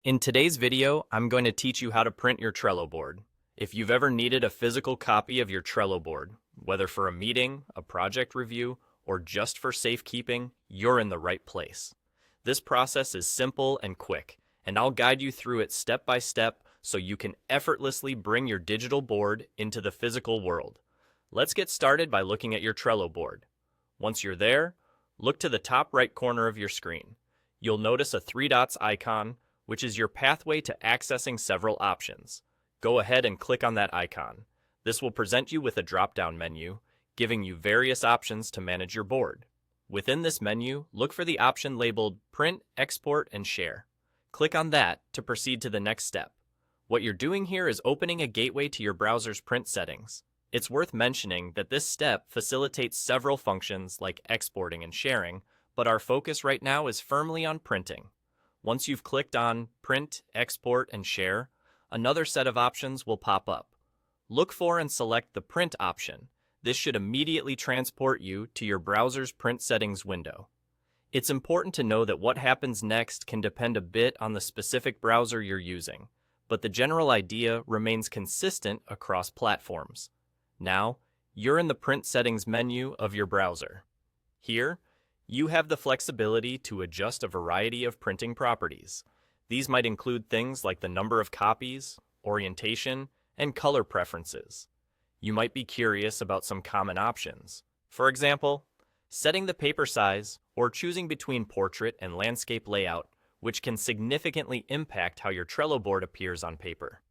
In today's video, I'm going to teach you how to print your Trello board. If you've ever needed a physical copy of your Trello board, whether for a meeting, a project review, or just for safekeeping, you're in the right place. This process is simple and quick, and I'll guide you through it step by step so you can effortlessly bring your digital board into the physical world. Let's get started by looking at your Trello board. Once you're there, look to the top right corner of your screen. You'll notice a three dots icon, which is your pathway to accessing several options. Go ahead and click on that icon. This will present you with a drop-down menu, giving you various options to manage your board. Within this menu, look for the option labeled Print, Export, and Share. Click on that to proceed to the next step. What you're doing here is opening a gateway to your browser's print settings. It's worth mentioning that this step facilitates several functions like exporting and sharing, but our focus right now is firmly on printing. Once you've clicked on Print, Export, and Share, another set of options will pop up. Look for and select the Print option. This should immediately transport you to your browser's print settings window. It's important to know that what happens next can depend a bit on the specific browser you're using, but the general idea remains consistent across platforms. Now, you're in the Print Settings menu of your browser. Here, you have the flexibility to adjust a variety of printing properties. These might include things like the number of copies, orientation, and color preferences. You might be curious about some common options. For example, setting the paper size or choosing between portrait and landscape layout, which can significantly impact how your Trello board appears on paper.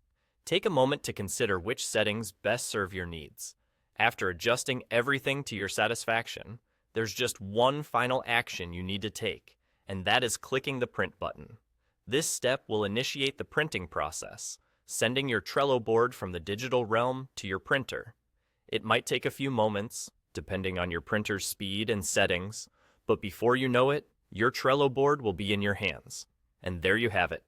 Take a moment to consider which settings best serve your needs. After adjusting everything to your satisfaction, there's just one final action you need to take, and that is clicking the print button. This step will initiate the printing process, sending your Trello board from the digital realm to your printer. It might take a few moments, depending on your printer's speed and settings, but before you know it, your Trello board will be in your hands. And there you have it.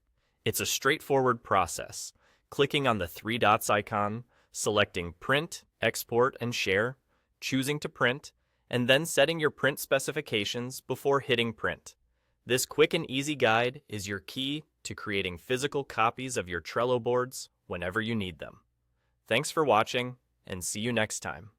It's a straightforward process. Clicking on the three dots icon, selecting Print, Export, and Share, choosing to print, and then setting your print specifications before hitting print. This quick and easy guide is your key to creating physical copies of your Trello boards whenever you need them. Thanks for watching, and see you next time.